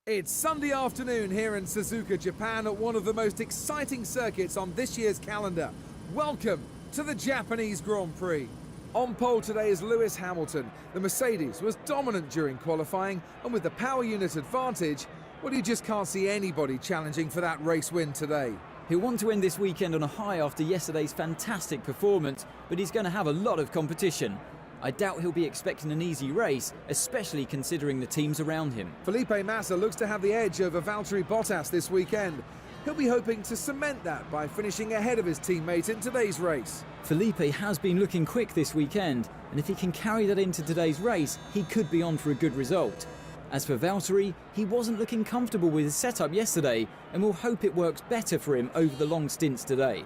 It's Sunday afternoon here in Suzuka, Japan at one of the most exciting circuits on this year's calendar. Welcome to the Japanese Grand Prix. On pole today is Lewis Hamilton. The Mercedes was dominant during qualifying, and with the power unit advantage, well, you just can't see anybody challenging for that race win today. He'll want to end this weekend on a high after yesterday's fantastic performance, but he's going to have a lot of competition. I doubt he'll be expecting an easy race, especially considering the teams around him. Felipe Massa looks to have the edge over Valtteri Bottas this weekend. He'll be hoping to cement that by finishing ahead of his teammate in today's race. Felipe has been looking quick this weekend, and if he can carry that into today's race, he could be on for a good result. As for Valtteri, he wasn't looking comfortable with his setup yesterday, and we'll hope it works better for him over the long stints today.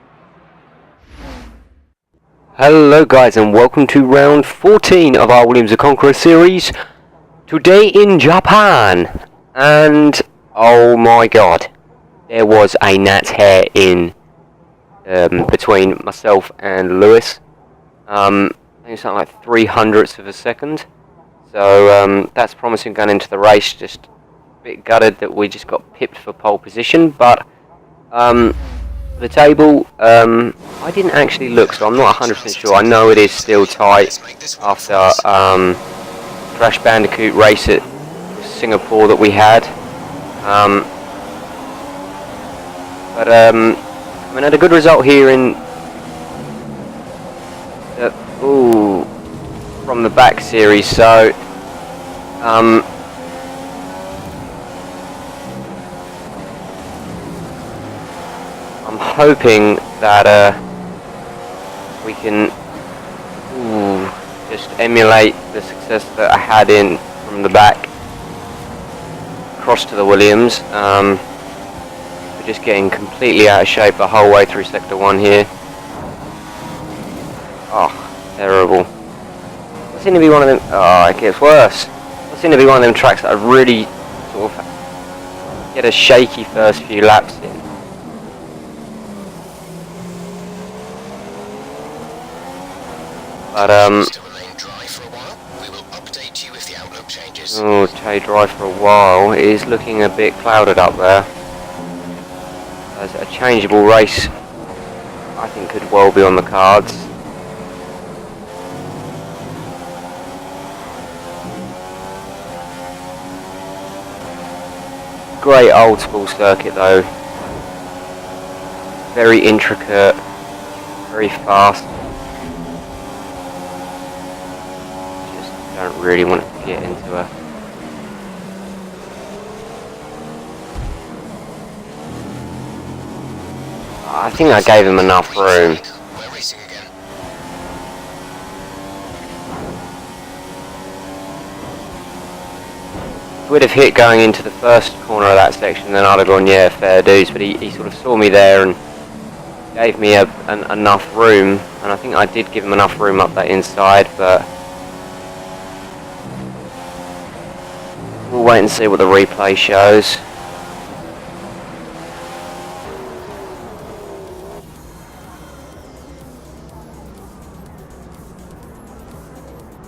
Hello guys, and welcome to round 14 of our Williams the Conquerors series, today in Japan. And oh my god, there was a gnat's hair in between myself and Lewis. I think it's something like 3/100ths of a second, so that's promising going into the race. Just a bit gutted that we just got pipped for pole position, but the table, I didn't actually look, so I'm not 100% sure. I know it is still tight after Crash Bandicoot race at Singapore that we had. But I mean, had a good result here in the from the back series. So I'm hoping that we can just emulate the success that I had in from the back across to the Williams. We're just getting completely out of shape the whole way through Sector 1 here. Oh, terrible. That seemed to be one of them. Oh, it gets worse. That seemed to be one of them tracks that I really sort of get a shaky first few laps in. But stay dry for a while. It is looking a bit clouded up there. As a changeable race, I think, could well be on the cards. Great old school circuit though. Very intricate, very fast. Don't really want to get into a I think I gave him enough room. If we'd have hit going into the first corner of that section, then I'd have gone, yeah, fair dues, but he sort of saw me there and gave me enough room, and I think I did give him enough room up that inside, but we'll wait and see what the replay shows.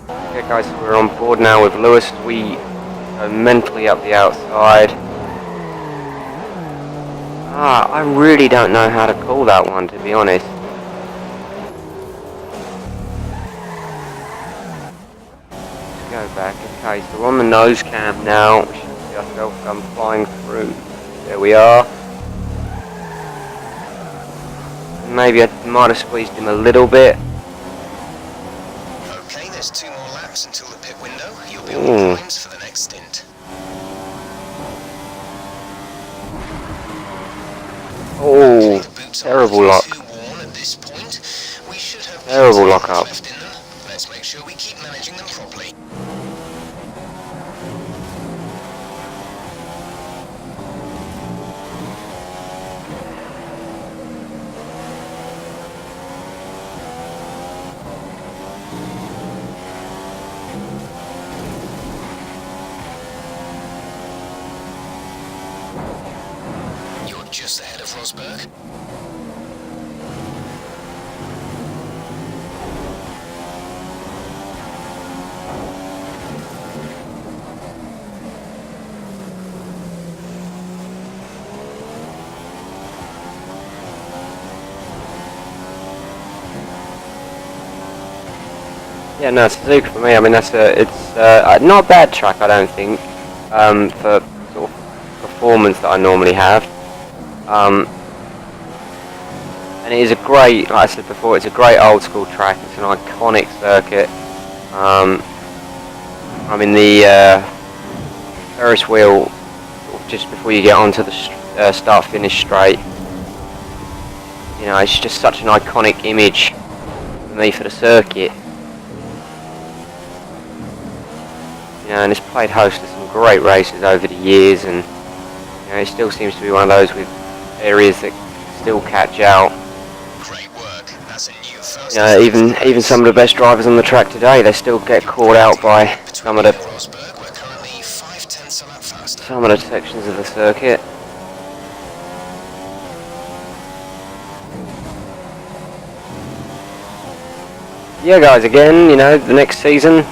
Okay guys, so we're on board now with Lewis. We go mentally up the outside. I really don't know how to call that one, to be honest. Go back. Okay, so we're on the nose cam now. We should see ourselves flying through. There we are. Maybe I might have squeezed him a little bit. Okay, there's 2 more laps until the pit window. You'll be on the primes for the next stint. Oh, terrible lock. Terrible lock up. Let's make sure we keep managing them properly. You're just ahead of Rosberg. Yeah, no, Suzuka for me. I mean, it's not a bad track, I don't think, for sort of performance that I normally have. And it is a great, like I said before, it's a great old school track. It's an iconic circuit. I mean, the Ferris wheel, sort of just before you get onto the start-finish straight, you know, it's just such an iconic image for me for the circuit. You know, and it's played host to some great races over the years, and you know, it still seems to be one of those with areas that still catch out. Great work. That's a new first. You know, even some of the best drivers on the track today, they still get caught out by some of the Rosberg, we're currently 0.5 a lap faster. some of the sections of the circuit. Yeah, guys. Again, you know, the next season,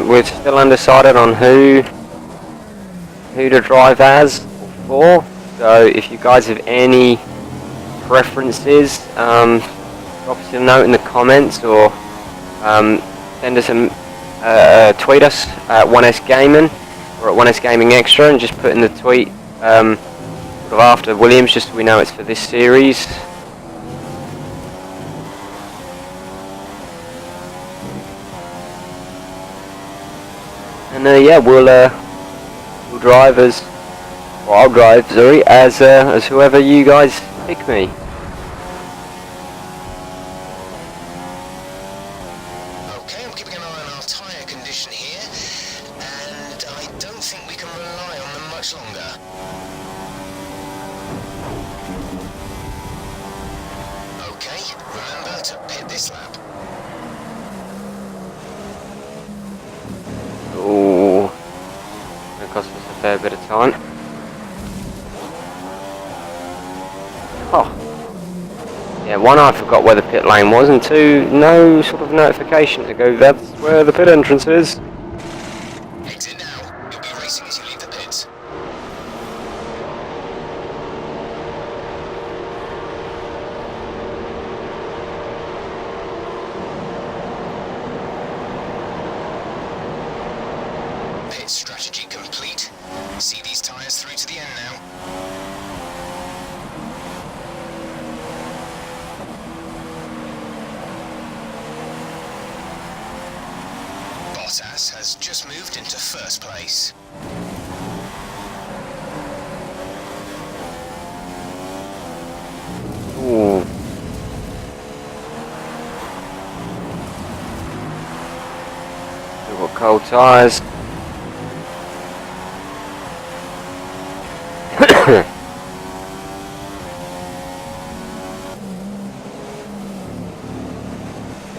we're still undecided on who to drive as or for. So, if you guys have any preferences, drop us a note in the comments, or send us tweet us at 1S Gaming or at 1S Gaming Extra, and just put in the tweet sort of after Williams, just so we know it's for this series. And yeah, we'll drive as, or I'll drive, sorry, as whoever you guys pick me. Okay, I'm keeping an eye on our tyre condition here, and I don't think we can rely on them much longer. Okay, remember to pit this lap. Ooh, that cost us a fair bit of time. Oh, yeah, one, I forgot where the pit lane was, and two, no sort of notification to go, that's where the pit entrance is. Exit now. You'll be racing as you leave the pits. Pit strategy complete. See these tyres through to the end now. Bottas has just moved into first place. Ooh. We've got cold tyres.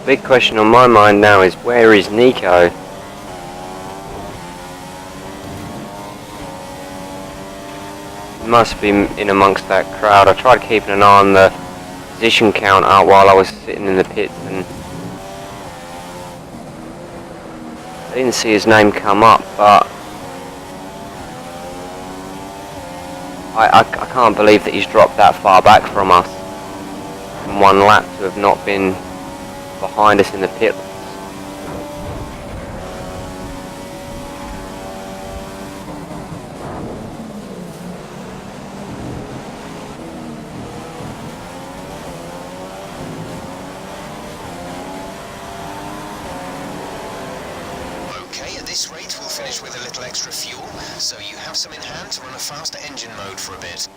Big question on my mind now is, where is Nico? He must be in amongst that crowd. I tried keeping an eye on the position count out while I was sitting in the pits, and I didn't see his name come up, but I can't believe that he's dropped that far back from us in one lap to have not been behind us in the pit. Okay, at this rate we'll finish with a little extra fuel, so you have some in hand to run a faster engine mode for a bit.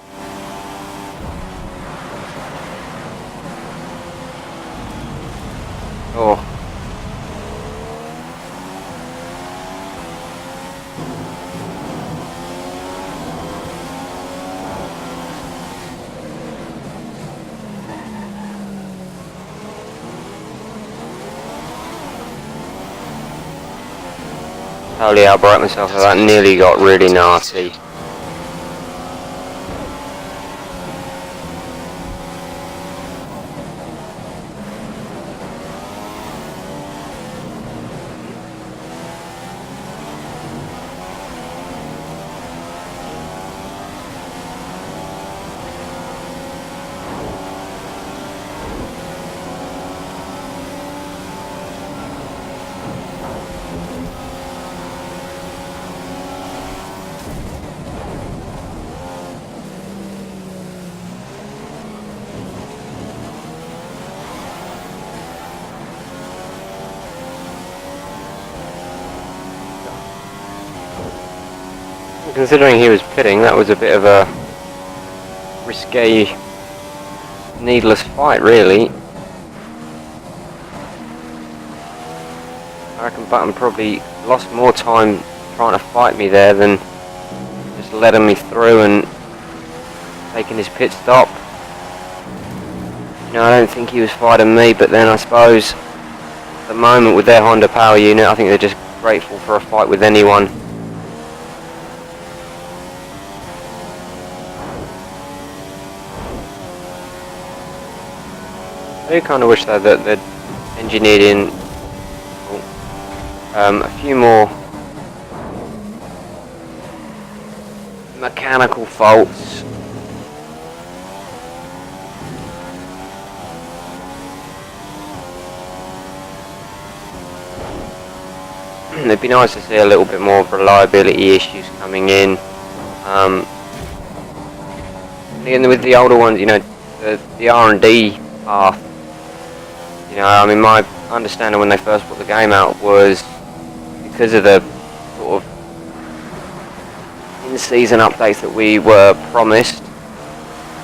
Oh. Holy, I broke myself, that nearly got really nasty. considering he was pitting, that was a bit of a risque, needless fight, really. I reckon Button probably lost more time trying to fight me there than just letting me through and taking his pit stop. You know, I don't think he was fighting me, but then I suppose at the moment with their Honda power unit, I think they're just grateful for a fight with anyone. I do kind of wish though that they'd engineered in a few more mechanical faults. It'd be nice to see a little bit more reliability issues coming in. And with the older ones, you know, the R&D path. You know, I mean, my understanding when they first brought the game out was because of the sort of in-season updates that we were promised.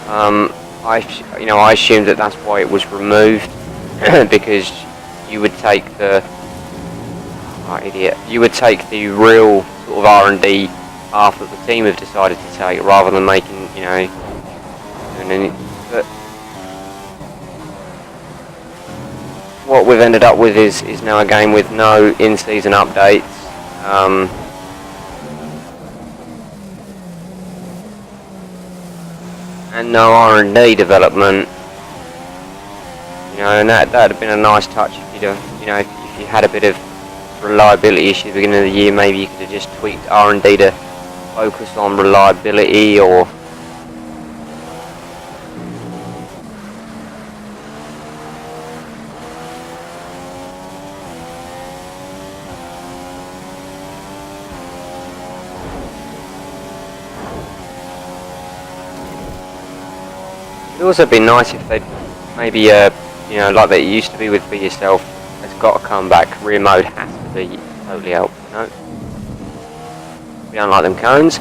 I assumed that that's why it was removed because you would take the you would take the real sort of R&D path that the team have decided to take rather than making, you know, but what we've ended up with is now a game with no in-season updates. And no R&D development. You know, and that'd have been a nice touch if you'd have, you know, if you had a bit of reliability issue at the beginning of the year, maybe you could have just tweaked R&D to focus on reliability or it'd also be nice if they'd maybe, you know, like they used to be with Be Yourself, it's got to come back. Career mode has to be totally helpful. No, we don't like them cones.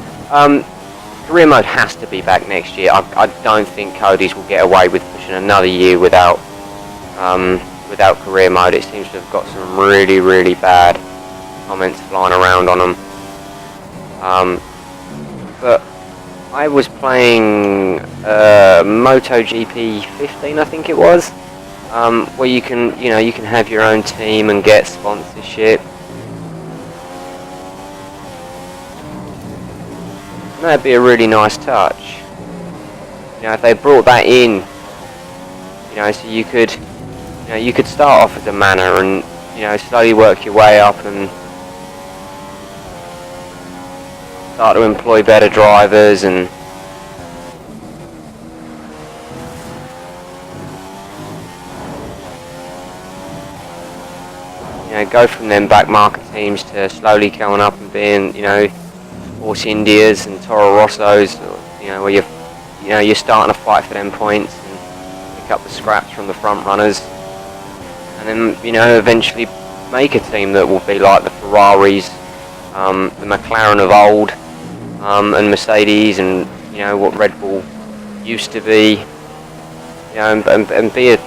Career mode has to be back next year. I don't think Cody's will get away with pushing another year without career mode. It seems to have got some really, really bad comments flying around on them. But I was playing MotoGP 15, I think it was, where you can have your own team and get sponsorship. And that'd be a really nice touch. You know, if they brought that in, you know, so you could start off as a manor and, you know, slowly work your way up and start to employ better drivers and you know, go from them back market teams to slowly going up and being, you know, Force Indias and Toro Rossos, you know, where you're starting to fight for them points and pick up the scraps from the front runners, and then, you know, eventually make a team that will be like the Ferraris, the McLaren of old, and Mercedes, and, you know, what Red Bull used to be, you know, and be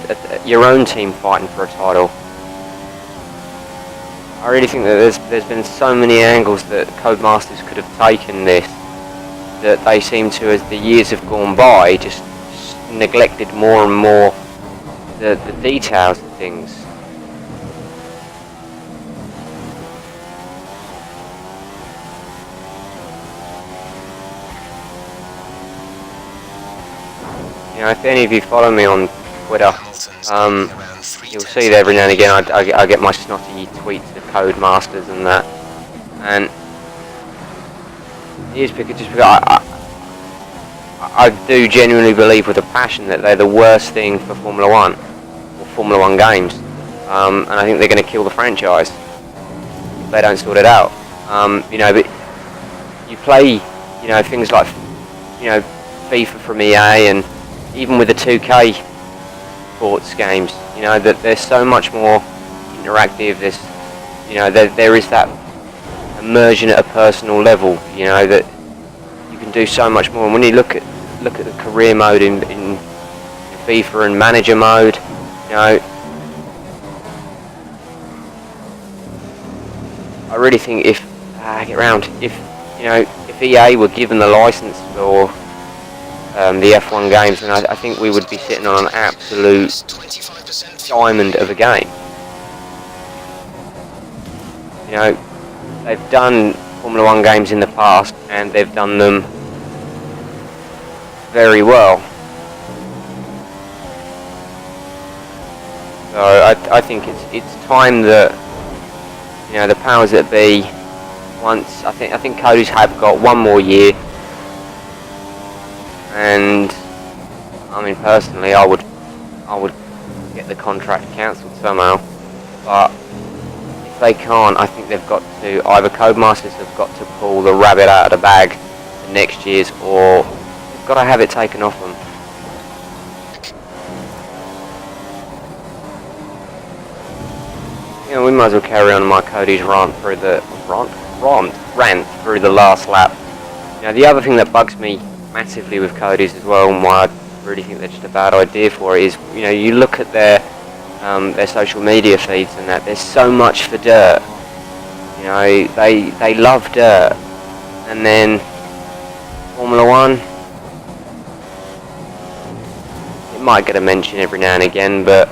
your own team fighting for a title. I really think that there's been so many angles that Codemasters could have taken this, that they seem to, as the years have gone by, just neglected more and more the details of things. You know, if any of you follow me on Twitter, you'll see that every now and again I get my snotty tweets to Codemasters and that, and it is because I do genuinely believe with a passion that they're the worst thing for Formula 1 or Formula 1 games, and I think they're going to kill the franchise if they don't sort it out. You know, but you play, you know, things like, you know, FIFA from EA, and even with the 2K sports games, you know, that they're so much more interactive. There's, you know, there is that immersion at a personal level, you know, that can do so much more. And when you look at the career mode in FIFA and manager mode, you know, I really think if EA were given the license for the F1 games, then I think we would be sitting on an absolute diamond of a game. You know, they've done Formula 1 games in the past, and they've done them very well. So I think it's time that, you know, the powers that be, once I think Cody's have got one more year, and I mean personally I would get the contract cancelled somehow, but if they can't, I think they've got to, either Codemasters have got to pull the rabbit out of the bag for next year's, or they've got to have it taken off them. You know, we might as well carry on my Cody's rant through the rant through the last lap. You know, the other thing that bugs me massively with Cody's as well, and why I really think they're just a bad idea for it, is, you know, you look at their social media feeds and that, there's so much for dirt. You know, they love dirt, and then Formula 1, it might get a mention every now and again, but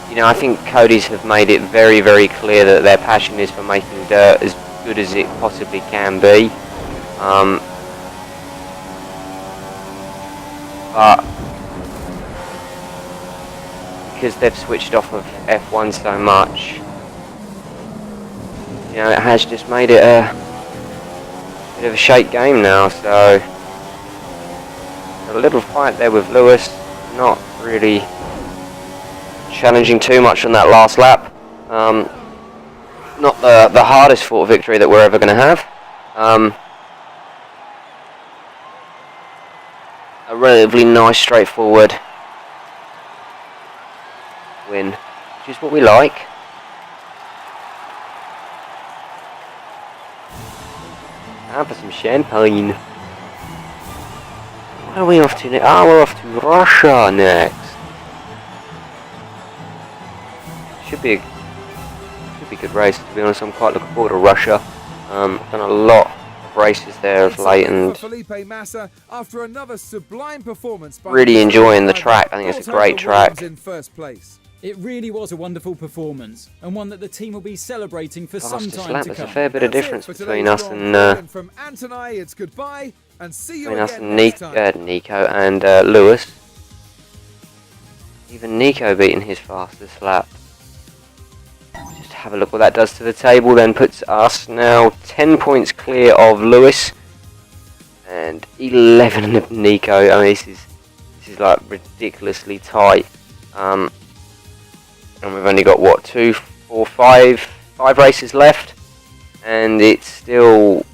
you know, I think Cody's have made it very, very clear that their passion is for making dirt as good as it possibly can be. But because they've switched off of F1 so much, you know, it has just made it a bit of a shake game now. So a little fight there with Lewis, not really challenging too much on that last lap. Not the hardest fought victory that we're ever going to have. A relatively nice, straightforward win, which is what we like. Time for some champagne. Where are we off to next? Ah, we're off to Russia next. Should be a good race, to be honest. I'm quite looking forward to Russia. I've done a lot of races there of late, and after another sublime performance by really enjoying the track. I think it's a great track. In first place. It really was a wonderful performance, and one that the team will be celebrating for some time to There's come. a fair bit of difference between us and from Antonai, it's goodbye and see you between us again and next time. Nico and Lewis. Even Nico beating his fastest lap. Just have a look what that does to the table. Then puts us now 10 points clear of Lewis and 11 of Nico. I mean, this is like ridiculously tight. And we've only got what, 2, 4, 5 races left, and it's still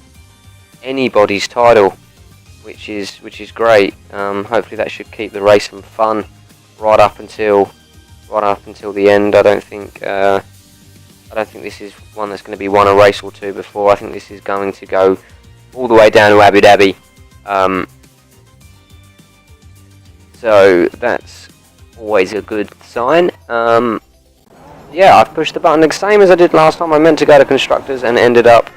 anybody's title, which is great. Hopefully that should keep the racing fun right up until the end. I don't think this is one that's going to be won a race or two before. I think this is going to go all the way down to Abu Dhabi. So that's always a good sign. Yeah, I've pushed the button the same as I did last time. I meant to go to constructors and ended up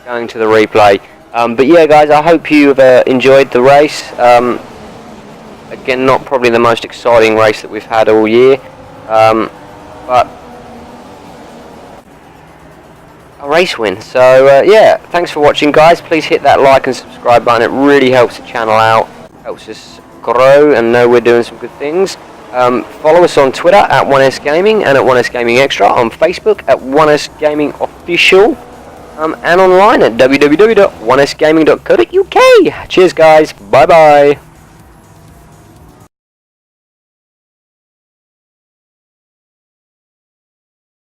going to the replay. But yeah, guys, I hope you've enjoyed the race. Again, not probably the most exciting race that we've had all year, but a race win. So yeah, thanks for watching, guys. Please hit that like and subscribe button. It really helps the channel out, helps us grow and know we're doing some good things. Follow us on Twitter at 1S Gaming and at 1S Gaming Extra, on Facebook at 1S Gaming Official, and online at www.1sgaming.co.uk. Cheers, guys. Bye bye.